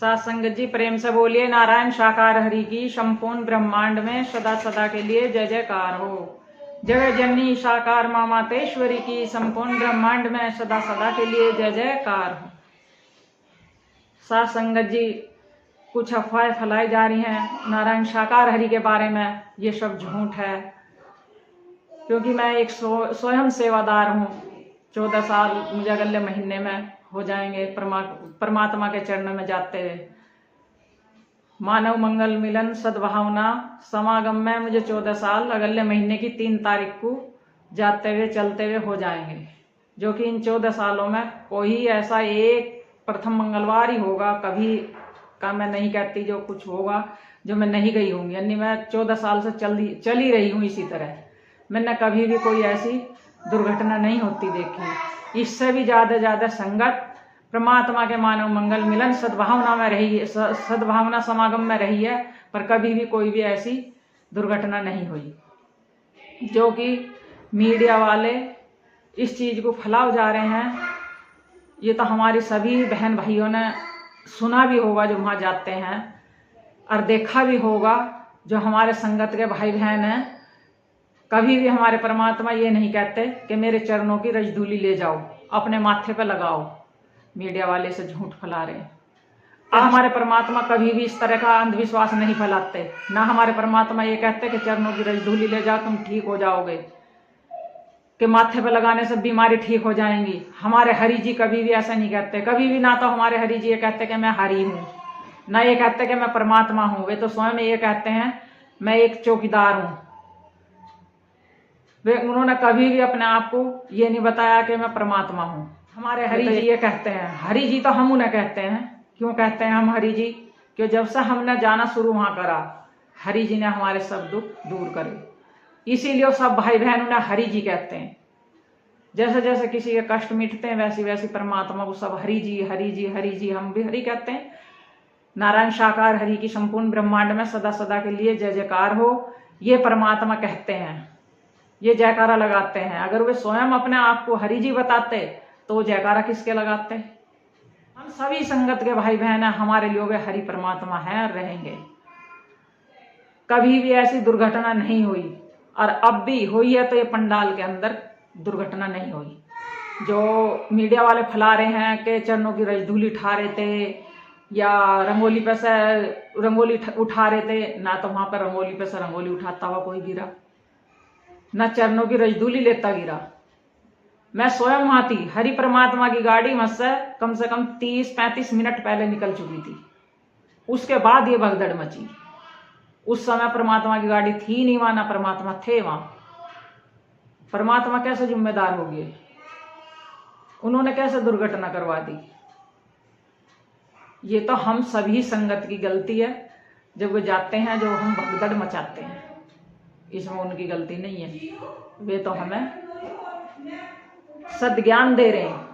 साथ संगत जी प्रेम से बोलिए नारायण साकार हरि की संपूर्ण ब्रह्मांड में सदा सदा के लिए जय जयकार हो। जगत जननी साकार मां मातेश्वरी की संपूर्ण ब्रह्मांड में सदा सदा के लिए जय जयकार हो। साथ संगत जी कुछ अफवाहें फैलाई जा रही हैं नारायण साकार हरि के बारे में, ये सब झूठ है। क्योंकि मैं एक स्वयं सेवादार हूँ। 14 साल मुझे अगले महीने में हो जाएंगे परमात्मा के चरणों में जाते हुए। मानव मंगल मिलन सद्भावना समागम में मुझे 14 साल अगले महीने की 3 तारीख को जाते हुए चलते हुए हो जाएंगे। जो कि इन 14 सालों में कोई ऐसा एक प्रथम मंगलवार ही होगा, कभी का मैं नहीं कहती जो कुछ होगा जो मैं नहीं गई हूँ। यानी मैं 14 साल से चली रही हूँ इसी तरह। मैंने कभी भी कोई ऐसी दुर्घटना नहीं होती देखी। इससे भी ज्यादा संगत परमात्मा के मानव मंगल मिलन सद्भावना में रही है, सद्भावना समागम में रही है, पर कभी भी कोई भी ऐसी दुर्घटना नहीं हुई। जो कि मीडिया वाले इस चीज को फैलाव जा रहे हैं, ये तो हमारी सभी बहन भाइयों ने सुना भी होगा जो वहां जाते हैं, और देखा भी होगा जो हमारे संगत के भाई बहन हैं। कभी भी हमारे परमात्मा ये नहीं कहते कि मेरे चरणों की रजधूली ले जाओ, अपने माथे पे लगाओ। मीडिया वाले से झूठ फैला रहे हैं। हमारे परमात्मा कभी भी इस तरह का अंधविश्वास नहीं फैलाते। ना हमारे परमात्मा ये कहते कि चरणों की रजधूली ले जाओ तुम ठीक हो जाओगे, कि माथे पे लगाने से बीमारी ठीक हो जाएंगी। हमारे हरि जी कभी भी ऐसा नहीं कहते। कभी भी ना तो हमारे हरि जी ये कहते कि मैं हरि हूँ, ना ये कहते कि मैं परमात्मा हूँ। वे तो स्वयं ये कहते हैं मैं एक चौकीदार हूँ। उन्होंने कभी भी अपने आप को ये नहीं बताया कि मैं परमात्मा हूँ। हमारे हरि जी ये कहते हैं। हरि जी तो हम उन्हें कहते हैं। क्यों कहते हैं हम हरि जी? क्यों जब से हमने जाना शुरू वहां करा, हरि जी ने हमारे सब दुख दूर करे। इसीलिए सब भाई बहन उन्हें हरि जी कहते हैं। जैसे जैसे किसी के कष्ट मिटते हैं वैसी वैसी परमात्मा को सब हरि जी हरि जी हरि जी, हम भी हरि कहते हैं। नारायण साकार हरि की संपूर्ण ब्रह्मांड में सदा सदा के लिए जय जयकार हो, ये परमात्मा कहते हैं, ये जयकारा लगाते हैं। अगर वे स्वयं अपने आप को हरि जी बताते तो जयकारा किसके लगाते? हम सभी संगत के भाई बहन हैं, हमारे लिए वे हरि परमात्मा हैं और रहेंगे। कभी भी ऐसी दुर्घटना नहीं हुई, और अब भी हुई है तो ये पंडाल के अंदर दुर्घटना नहीं हुई। जो मीडिया वाले फैला रहे हैं कि चरणों की रजधूली उठा रहे थे या रंगोली पे से रंगोली उठा रहे थे, ना तो वहां पर रंगोली पे से रंगोली उठाता हुआ कोई गिरा, न चरणों की रजधूली लेता गिरा। मैं स्वयं वहां थी। हरि परमात्मा की गाड़ी मुझसे कम से कम 30-35 मिनट पहले निकल चुकी थी। उसके बाद ये भगदड़ मची। उस समय परमात्मा की गाड़ी थी नहीं वहां, ना परमात्मा थे वहां। परमात्मा कैसे जिम्मेदार हो गए? उन्होंने कैसे दुर्घटना करवा दी? ये तो हम सभी संगत की गलती है। जब वो जाते हैं जो हम भगदड़ मचाते हैं, इसमें उनकी गलती नहीं है। वे तो हमें सद्ज्ञान दे रहे हैं।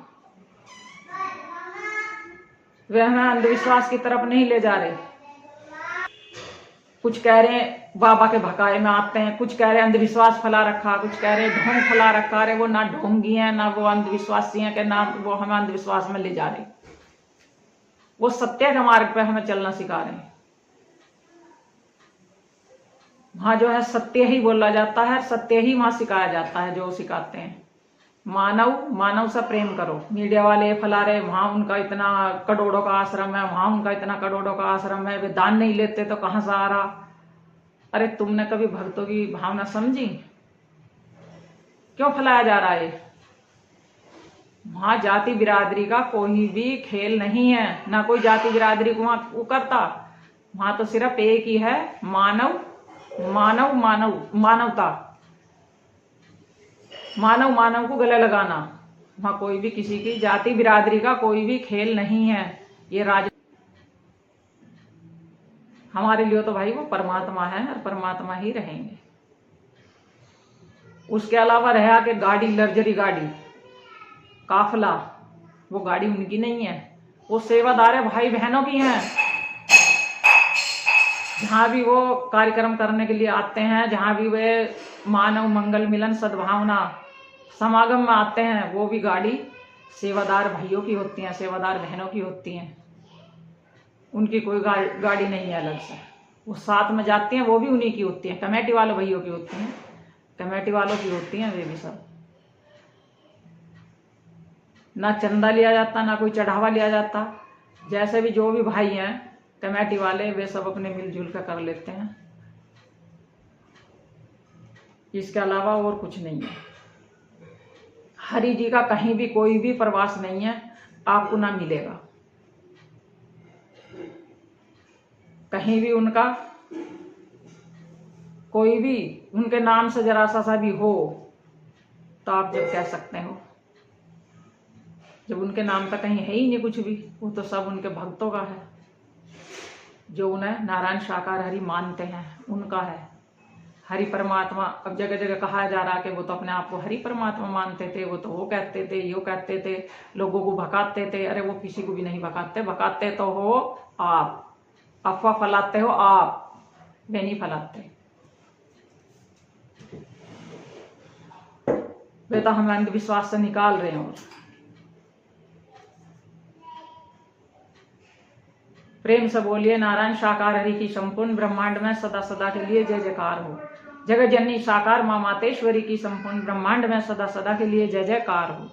वे हमें अंधविश्वास की तरफ नहीं ले जा रहे। कुछ कह रहे हैं बाबा के भकाए में आते हैं, कुछ कह रहे हैं अंधविश्वास फैला रखा, कुछ कह रहे हैं ढोंग फैला रखा। अरे वो ना ढोंगी हैं ना वो अंधविश्वासी हैं, कि ना वो हमें अंधविश्वास में ले जा रहे। वो सत्य के मार्ग पे हमें चलना सिखा रहे हैं। वहां जो है सत्य ही बोला जाता है, सत्य ही वहां सिखाया जाता है। जो सिखाते हैं मानव से प्रेम करो। मीडिया वाले फैला रहे वहां उनका इतना करोड़ों का आश्रम है, वहां उनका इतना करोड़ों का आश्रम है, वे दान नहीं लेते तो कहां से आ रहा? अरे तुमने कभी भक्तों की भावना समझी? क्यों फैलाया जा रहा है? वहां जाति बिरादरी का कोई भी खेल नहीं है, ना कोई जाति बिरादरी को वहां करता। वहां तो सिर्फ एक ही है, मानवता, मानव को गले लगाना। वहां कोई भी किसी की जाति बिरादरी का कोई भी खेल नहीं है। ये राज हमारे लिए तो भाई वो परमात्मा है और परमात्मा ही रहेंगे। उसके अलावा रहा कि गाड़ी, लग्जरी गाड़ी, काफला, वो गाड़ी उनकी नहीं है। वो सेवादार है भाई बहनों की हैं। जहां भी वो कार्यक्रम करने के लिए आते हैं, जहां भी वे मानव मंगल मिलन सद्भावना समागम में आते हैं, वो भी गाड़ी सेवादार भाइयों की होती हैं, सेवादार बहनों की होती हैं। उनकी कोई गाड़ी नहीं है अलग से। वो साथ में जाती हैं, वो भी उन्हीं की होती हैं, कमेटी वाले भैयों की होती हैं, कमेटी वालों की होती हैं वे भी सब। ना चंदा लिया जाता, ना कोई चढ़ावा लिया जाता। जैसे भी जो भी भाई हैं कमेटी वाले, वे सब अपने मिलजुल कर लेते हैं। इसके अलावा और कुछ नहीं है। हरि जी का कहीं भी कोई भी प्रवास नहीं है, आपको ना मिलेगा। कहीं भी उनका कोई भी उनके नाम से जरा सा भी हो तो आप जब कह सकते हो। जब उनके नाम का कहीं है ही नहीं कुछ भी, वो तो सब उनके भक्तों का है, जो उन्हें नारायण साकार हरि मानते हैं, उनका है। हरि परमात्मा, अब जगह जगह कहा जा रहा है कि वो तो अपने आप को हरि परमात्मा मानते थे, वो तो वो कहते थे, यो कहते थे, लोगों को भगाते थे। अरे वो किसी को भी नहीं भगाते, भगाते तो हो आप, अफवाह फैलाते हो आप, वे नहीं फैलाते। वे तो हमें अंधविश्वास से निकाल रहे हो। प्रेम से बोलिए नारायण साकार हरि की संपूर्ण ब्रह्मांड में सदा सदा के लिए जय जयकार हो। जगत जननी साकार माँ मातेश्वरी की संपूर्ण ब्रह्मांड में सदा सदा के लिए जय जयकार हो।